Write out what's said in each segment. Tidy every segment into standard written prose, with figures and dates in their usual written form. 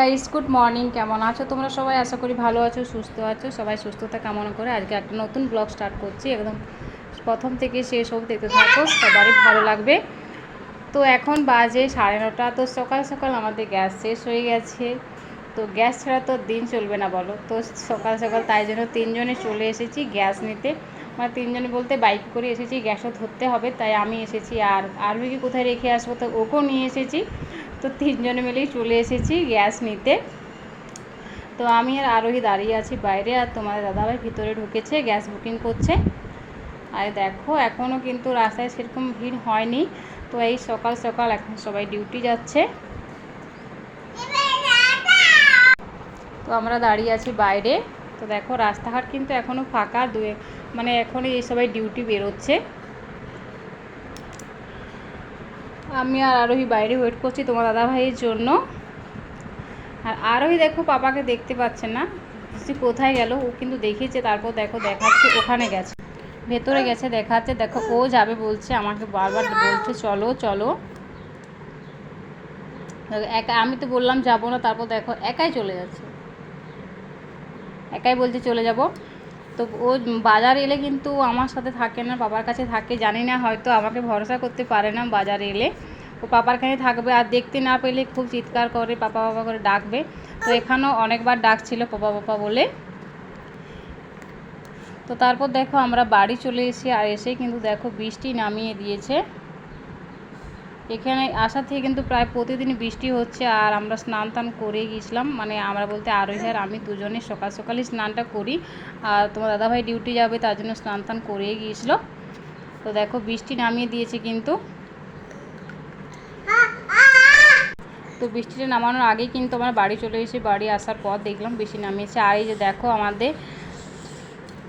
Guys, good morning. কেমন আছো তোমরা সবাই? আশা করি ভালো আছো, সুস্থ আছো। সবাই সুস্থতা কামনা করে আজকে একটা নতুন ব্লগ স্টার্ট করছি। একদম প্রথম থেকে শেষ অবধি দেখতে থাকো, সবারই ভালো লাগবে। তো এখন বাজে 9:30। তো সকাল সকাল আমাদের গ্যাস শেষ হয়ে গেছে। তো গ্যাস ছাড়া তো দিন চলবে না বলো। তো সকাল সকাল তাই জন্য তিনজনে চলে এসেছি গ্যাস নিতে। মানে তিনজনে বলতে বাইকে করে এসেছি, গ্যাসও ধরতে হবে, তাই আমি এসেছি। আর আরবিকে কোথায় রেখে আসবো, তো ওকেও নিয়ে এসেছি। তো তিনজনে মিলেই চলে এসেছি গ্যাস নিতে। তো আমি আর আরোহী দাঁড়িয়ে আছি বাইরে, আর তোমাদের দাদাভাই ভিতরে ঢুকেছে, গ্যাস বুকিং করছে। আর দেখো এখনও কিন্তু রাস্তায় সেরকম ভিড় হয়নি। তো এই সকাল সকাল এখন সবাই ডিউটি যাচ্ছে। তো আমরা দাঁড়িয়ে আছি বাইরে। তো দেখো রাস্তাঘাট কিন্তু এখনও ফাঁকা, মানে এখনই এই সবাই ডিউটি বেরোচ্ছে। আমি আর আরোহী বাইরে ওয়েট করছি তোমার দাদাভাইয়ের জন্য। আর আরোহী দেখো পাপাকে দেখতে পাচ্ছে না, কোথায় গেল। ও কিন্তু দেখিয়েছে, তারপর দেখো দেখাচ্ছে ওখানে গেছে, ভেতরে গেছে দেখাচ্ছে। দেখো ও যাবে বলছে, আমাকে বারবার বলছে চলো চলো। একা, আমি তো বললাম যাবো না, তারপর দেখো একাই চলে যাচ্ছে, একাই বলছে চলে যাব। তো ও বাজার এলে কিন্তু আমার সাথে থাকে না, বাবার কাছে থাকে। জানি না, হয়তো আমাকে ভরসা করতে পারে না। বাজারে এলে ও পাপার কাছে থাকবে, আর দেখতে না পেলে খুব চিৎকার করে, পাপা পাপা করে ডাকবে। তো এখানেও অনেকবার ডাকছিল পাপা পাপা বলে। তো তারপর দেখো আমরা বাড়ি চলে এসে, আর এসে কিন্তু দেখো বৃষ্টি নামিয়ে দিয়েছে। এখানে আসা থেকে কিন্তু প্রায় প্রতিদিন বৃষ্টি হচ্ছে। আর আমরা স্নান টান করে গিয়েছিলাম, মানে আমরা বলতে আরোহী আর আমি দুজনে সকাল সকালই স্নানটা করি। আর তোমার দাদাভাই ডিউটি যাবে, তার জন্য স্নান টান করে গিয়েছিল। তো দেখো বৃষ্টি নামিয়ে দিয়েছে কিন্তু। তো বৃষ্টিটা নামানোর আগেই কিন্তু আমরা বাড়ি চলে এসে, বাড়ি আসার পর দেখলাম বৃষ্টি নামিয়েছে। আর এই যে দেখো আমাদের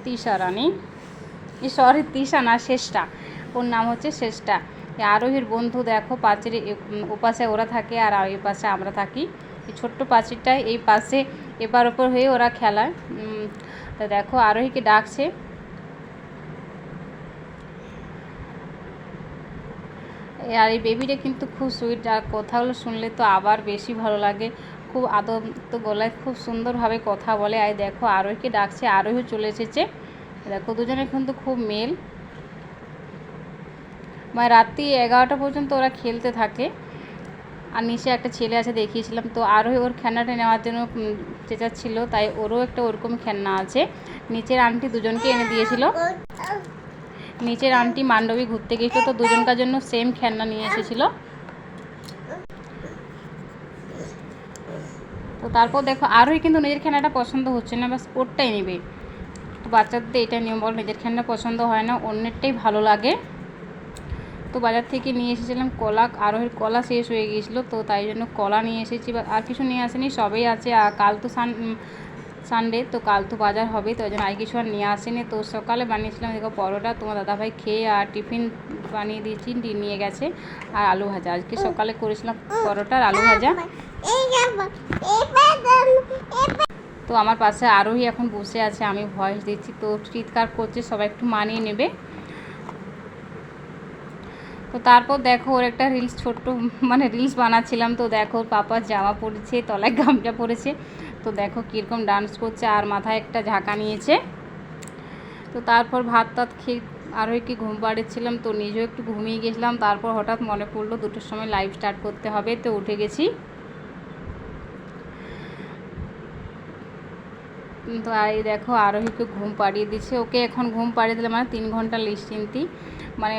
তৃষা রানী, সরি তৃষা না, শেষটা, ওর নাম হচ্ছে শেষটা। আরোহীর বন্ধু। দেখো পাঁচির ওপাশে ওরা থাকে, আর এই পাশে আমরা থাকি। এই ছোট্ট পাঁচিরটাই এই পাশে এপার ওপর হয়ে ওরা খেলায়। তো দেখো আরোহীকে ডাকছে। আর এই বেবিটা কিন্তু খুব সুইট, আর কথাগুলো শুনলে তো আবার বেশি ভালো লাগে। খুব আদন্ত গলায় খুব সুন্দরভাবে কথা বলে। আর দেখো আরোহীকে ডাকছে, আরোহী চলে এসেছে। দেখো দুজনে কিন্তু খুব মেল, মানে রাত্রি 11টা পর্যন্ত ওরা খেলতে থাকে। আর নিচে একটা ছেলে আছে, দেখিয়েছিলাম। তো আরোহী ওর খেলনাটা নেওয়ার জন্য চেঁচাচ্ছিল, তাই ওরও একটা ওরকম খেলনা আছে। নিচের আন্টি দুজনকে এনে দিয়েছিল। নিচের আন্টি মান্ডবী ঘুরতে গিয়েছিল, তো দুজনকার জন্য সেম খেলনা নিয়ে এসেছিল। তো তারপর দেখো আরোহী কিন্তু নিজের খেলনাটা পছন্দ হচ্ছে না, বাস ওরটাই নেবে। তো বাচ্চাদের এটা নিয়ম, বল নিজের খেলনা পছন্দ হয় না, অন্যেরটাই ভালো লাগে। তো বাজার থেকে নিয়ে এসেছিলাম কলা। আরোহীর কলা শেষ হয়ে গিয়েছিলো, তো তাই জন্য কলা নিয়ে এসেছি। আর কিছু নিয়ে আসেনি, সবই আছে। আর কাল তো সানডে, তো কাল তো বাজার হবে, তো ওই জন্য আর কিছু আর নিয়ে আসেনি। তো সকালে বানিয়েছিলাম দেখো পরোটা, তোমার দাদাভাই খেয়ে আর টিফিন বানিয়ে দিয়েছি, নিয়ে গেছে। আর আলু ভাজা, আজকে সকালে করেছিলাম পরোটা আর আলু ভাজা। তো আমার পাশে আরোহী এখন বসে আছে, আমি ভয়েস দিচ্ছি, তো চিৎকার করছে, সবাই একটু মানিয়ে নেবে। তো তারপর দেখো ওর একটা রিলস, ছোট্ট মানে রিলস বানাচ্ছিলাম। তো দেখো পাপার জামা পরেছে, তলায় গামছা পরেছে। তো দেখো কীরকম ডান্স করছে, আর মাথায় একটা ঝাঁকা নিয়েছে। তো তারপর ভাত টাত খেয়ে আরোহীকে ঘুম পাড়িয়েছিলাম, তো নিজেও একটু ঘুমিয়ে গেছিলাম। তারপর হঠাৎ মনে পড়লো 2টোর সময় লাইভ স্টার্ট করতে হবে, তো উঠে গেছি। তো এই দেখো আরোহীকে ঘুম পাড়িয়ে দিচ্ছে। ওকে এখন ঘুম পাড়িয়ে দিলে মানে 3 ঘন্টা নিশ্চিন্তি, মানে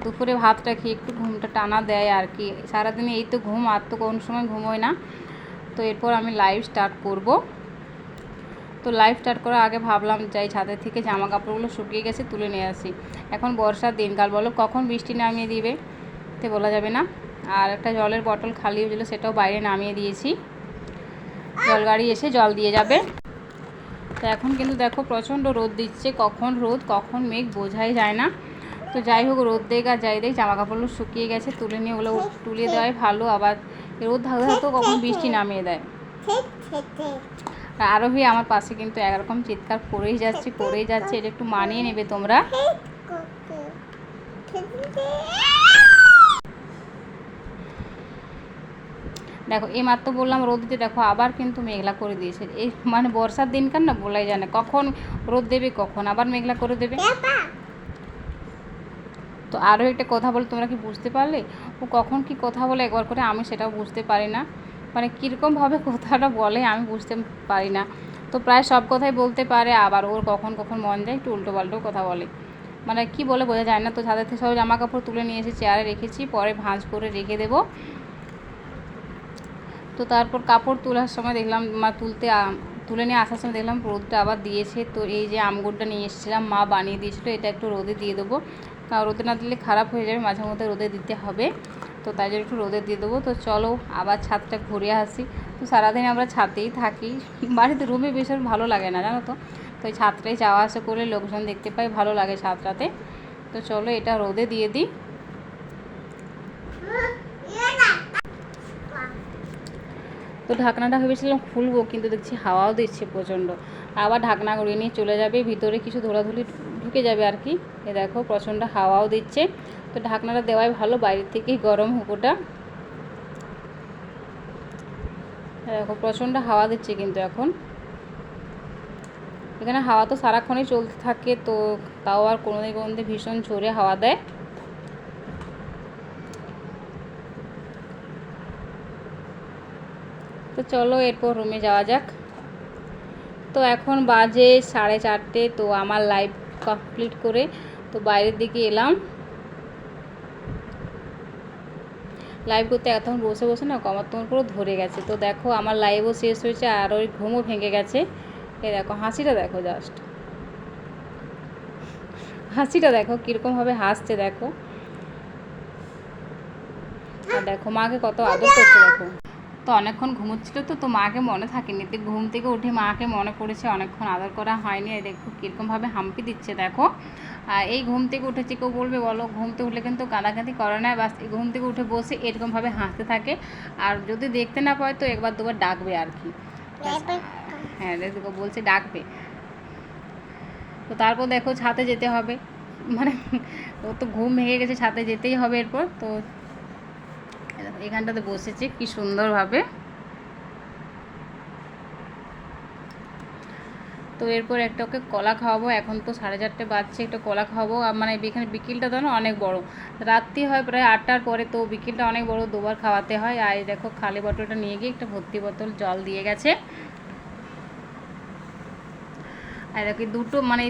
দুপুরে ভাতটা খেয়ে একটু ঘুমটা টানা দেয় আর কি। সারাদিনে এই তো ঘুম, আর তো কোন সময় ঘুমোয় না। তো এরপর আমি লাইভ স্টার্ট করব। তো লাইভ স্টার্ট করার আগে ভাবলাম যাই ছাদের থেকে জামা কাপড়গুলো শুকিয়ে গেছে তুলে নিয়ে আসি। এখন বর্ষার দিনকাল, বলো কখন বৃষ্টি নামিয়ে দিবে, তো বলা যাবে না। আর একটা জলের বোতল খালি হয়েছিল, সেটাও বাইরে নামিয়ে দিয়েছি, জল গাড়ি এসে জল দিয়ে যাবে। তো এখন কিন্তু দেখো প্রচণ্ড রোদ দিচ্ছে, কখন রোদ কখন মেঘ বোঝাই যায় না। তো যাই হোক, রোদ দেখ আর যাই দেখ, জামা কাপড়গুলো শুকিয়ে গেছে, তুলে নিয়ে ওগুলো তুলে দেওয়াই ভালো। আবার রোদ থাকতে থাকতেও কখন বৃষ্টি নামিয়ে দেয়। আর আরোহী আমার পাশে কিন্তু একরকম চিৎকার করেই যাচ্ছে, এটা একটু মানিয়ে নেবে তোমরা। দেখো এই মাত্র বললাম রোদ দিতে, দেখো আবার কিন্তু মেঘলা করে দিয়েছে। এই মানে বর্ষার দিনকার না বলাই যায় না, কখন রোদ দেবে কখন আবার মেঘলা করে দেবে। তো আরও একটা কথা বলে, তোমরা কি বুঝতে পারলে ও কখন কি কথা বলে একবার করে, আমি সেটাও বুঝতে পারি না, মানে কীরকমভাবে কথাটা বলে আমি বুঝতে পারি না। তো প্রায় সব কথাই বলতে পারে, আবার ওর কখন কখন মন যায় একটু উল্টো পাল্টো কথা বলে, মানে কি বলে বোঝা যায় না। তো ছাদের থেকে সব জামা কাপড় তুলে নিয়ে এসে চেয়ারে রেখেছি, পরে ভাঁজ করে রেখে দেবো। তো তারপর কাপড় তোলার সময় দেখলাম তুলে নিয়ে আসার সময় দেখলাম রোদটা আবার দিয়েছে। তো এই যে আমগুড়টা নিয়ে এসেছিলাম, মা বানিয়ে দিয়েছিলো, এটা একটু রোদে দিয়ে দেবো, কারণ রোদে না দিলে খারাপ হয়ে যাবে, মাঝে মধ্যে রোদে দিতে হবে। তো তাই জন্য একটু রোদে দিয়ে দেবো। তো চলো আবার ছাদটা ঘুরে আসি। তো সারাদিন আমরা ছাদেই থাকি, বাড়িতে রুমে ভীষণ ভালো লাগে না জানো তো। তো এই ছাদটাই যাওয়া আসা করে লোকজন দেখতে পাই, ভালো লাগে ছাদটাতে। তো চলো এটা রোদে দিয়ে দিই। তো ঢাকনাটা ভেবেছিলাম খুলবো, কিন্তু দেখছি হাওয়াও দিচ্ছে প্রচণ্ড, আবার ঢাকনা গড়িয়ে নিয়ে চলে যাবে, ভিতরে কিছু ধুলাধুলি ঢুকে যাবে আর কি। এ দেখো প্রচণ্ড হাওয়াও দিচ্ছে, তো ঢাকনাটা দেওয়াই ভালো, বাইরের থেকেই গরম হুকোটা। দেখো প্রচণ্ড হাওয়া দিচ্ছে কিন্তু এখন এখানে, হাওয়া তো সারাক্ষণই চলতে থাকে, তো তাও আর কোনো দিন ভীষণ জোরে হাওয়া দেয়। তো চলো এরপর রুমে যাওয়া যাক। তো এখন বাজে 4:30, তো আমার লাইভ কমপ্লিট করে তো বাইরের দিকে এলাম। লাইভ করতে এতক্ষণ বসে বসে না কমার তোমার পুরো ধরে গেছে। তো দেখো আমার লাইভও শেষ হয়েছে, আর ওই ঘুমও ভেঙে গেছে। এ দেখো হাসিটা দেখো, জাস্ট হাসিটা দেখো কীরকমভাবে হাসছে দেখো, আর দেখো মাকে কত আদর করছে দেখো। তো অনেকক্ষণ ঘুমোচ্ছিল, তো মাকে মনে থাকেনি, তো ঘুম থেকে উঠে মাকে মনে পড়েছে, অনেকক্ষণ আদর করা হয়নি। দেখো কীরকমভাবে হাম্পি দিচ্ছে দেখো। আর এই ঘুম থেকে উঠেছে, কেউ বলবে বলো, ঘুম থেকে উঠলে কিন্তু কাঁদাকাঁদি করে না, বাস ঘুম থেকে উঠে বসে এরকমভাবে হাসতে থাকে। আর যদি দেখতে না পায় তো একবার দুবার ডাকবে আর কি, হ্যাঁ দেখো বলছে ডাকবে। তো তারপর দেখো ছাদে যেতে হবে, মানে ও তো ঘুম ভেঙে গেছে, ছাদে যেতেই হবে এরপর। তো এখানটাতে বসেছি কি সুন্দরভাবে। তো এরপর একটা ওকে কলা খাওয়াবো, এখন তো 4:30 বাজছে, একটা কলা খাওয়াবো। মানে এখানে বিকেলটা তো না অনেক বড়, রাত্রি হয় প্রায় 8টার পরে, তো বিকেলটা অনেক বড়, দুবার খাওয়াতে হয়। আর দেখো খালি বোতলটা নিয়ে গিয়ে একটা ভর্তি বোতল জল দিয়ে গেছে। আর দেখো এই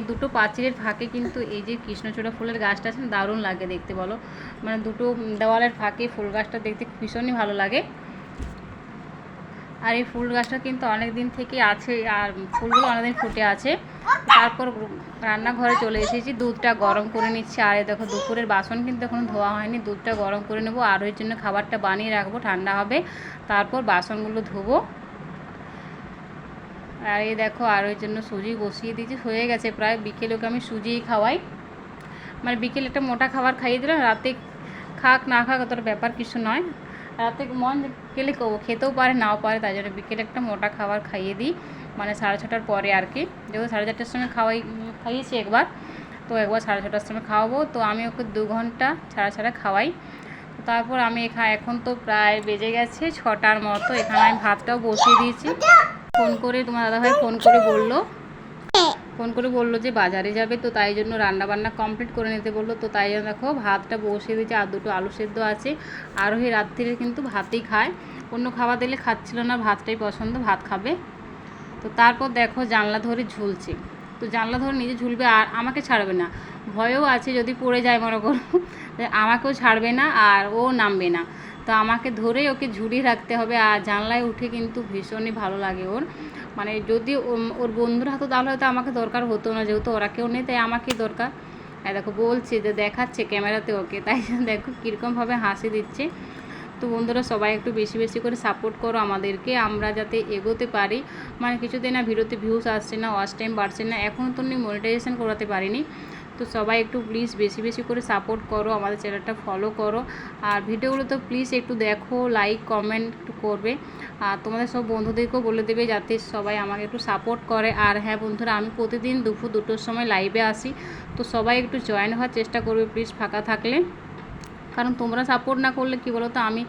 দুটো পাঁচিলের ফাঁকে কিন্তু এই যে কৃষ্ণচূড়া ফুলের গাছটা আছে না, দারুণ লাগে দেখতে বলো, মানে দুটো দেওয়ালের ফাঁকে ফুল গাছটা দেখতে ভীষণই ভালো লাগে। আর এই ফুল গাছটা কিন্তু অনেক দিন থেকে আছে, আর ফুলগুলো অনেকদিন ফুটে আছে। তারপর রান্নাঘরে চলে এসেছি, দুধটা গরম করে নিচ্ছি। আর দেখো দুপুরের বাসন কিন্তু এখনও ধোয়া হয়নি, দুধটা গরম করে নেবো, আর ওই জন্য খাবারটা বানিয়ে রাখবো, ঠান্ডা হবে, তারপর বাসনগুলো ধোবো। আর এই দেখো আর ওই জন্য সুজি বসিয়ে দিয়েছি, হয়ে গেছে প্রায়। বিকেলে ওকে আমি সুজিই খাওয়াই, মানে বিকেলে একটা মোটা খাবার খাইয়ে দিলাম, রাতে খাক না খাক অতটা ব্যাপার কিছু নয়, রাতে মন গেলে খেতেও পারে নাও পারে, তাই জন্য বিকেলে একটা মোটা খাবার খাইয়ে দিই, মানে 6:30টার পরে আর কি। যেহেতু 4:30টার সময় খাইয়েছি একবার, তো একবার 6:30টার সময় খাওয়াবো। তো আমি ওকে 2 ঘন্টা ছাড়া ছাড়া খাওয়াই। তারপর আমি এখন তো প্রায় বেজে গেছে 6টার মতো, এখানে আমি ভাতটাও বসিয়ে দিয়েছি। ফোন করে তোমার দাদাভাই ফোন করে বললো যে বাজারে যাবে, তো তাই জন্য রান্নাবান্না কমপ্লিট করে নিতে বললো। তো তাই জন্য দেখো ভাতটা বসিয়ে দিয়েছি, আর 2টো আলু সেদ্ধ আছে। আর ওই রাত্রিরে কিন্তু ভাতই খায়, অন্য খাবার দিলে খাচ্ছিল না, ভাতটাই পছন্দ, ভাত খাবে। তো তারপর দেখো জানলা ধরে ঝুলছে, তো জানলা ধরে নিজে ঝুলবে, আর আমাকে ছাড়বে না, ভয়ও আছে যদি পড়ে যায় মনে করো, আমাকেও ছাড়বে না আর ও নামবে না, তো আমাকে ধরেই ওকে ঝুলিয়ে রাখতে হবে। আর জানলায় উঠে কিন্তু ভীষণই ভালো লাগে ওর, মানে যদি ওর বন্ধুরা হতো তাহলে হয়তো আমাকে দরকার হতো না, যেহেতু ওরা কেউ নেই তাই আমাকেই দরকার। আর দেখো বলছে যে দেখাচ্ছে ক্যামেরাতে ওকে, তাই দেখো কীরকমভাবে হাসি দিচ্ছে। তো বন্ধুরা সবাই একটু বেশি বেশি করে সাপোর্ট করো আমাদেরকে, আমরা যাতে এগোতে পারি। মানে কিছুদিন না ভিডিওতে ভিউজ আসছে না, ওয়াচ টাইম বাড়ছে না, এখনও তো মনিটাইজেশন করাতে পারিনি। তো সবাই একটু প্লিজ বেশি বেশি করে সাপোর্ট করো, আমাদের চ্যানেলটা ফলো করো, আর ভিডিওগুলো তো প্লিজ একটু দেখো, লাইক কমেন্ট একটু করবে, আর তোমাদের সব বন্ধুদেরকেও বলে দেবে যাতে সবাই আমাকে একটু সাপোর্ট করে। আর হ্যাঁ বন্ধুরা, আমি প্রতিদিন দুপুর 2টোর সময় লাইভে আসি, তো সবাই একটু জয়েন হওয়ার চেষ্টা করবে প্লিজ ফাঁকা থাকলে। কারণ তোমরা সাপোর্ট না করলে কী বলো তো, আমি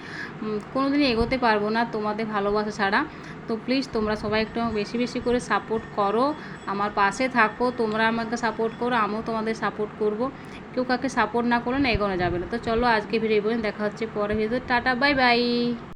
কোনো দিনই এগোতে পারবো না তোমাদের ভালোবাসা ছাড়া। তো প্লিজ তোমরা সবাই একটু বেশি বেশি করে সাপোর্ট করো, আমার পাশে থাকো, তোমরা আমাকে সাপোর্ট করো, আমিও তোমাদের সাপোর্ট করব। কেউ কাকে সাপোর্ট না করলে না এগোনো যাবে না। তো চলো আজকে ভিডিও দেখা হচ্ছে পরে ভিডিও। Tata, bye bye.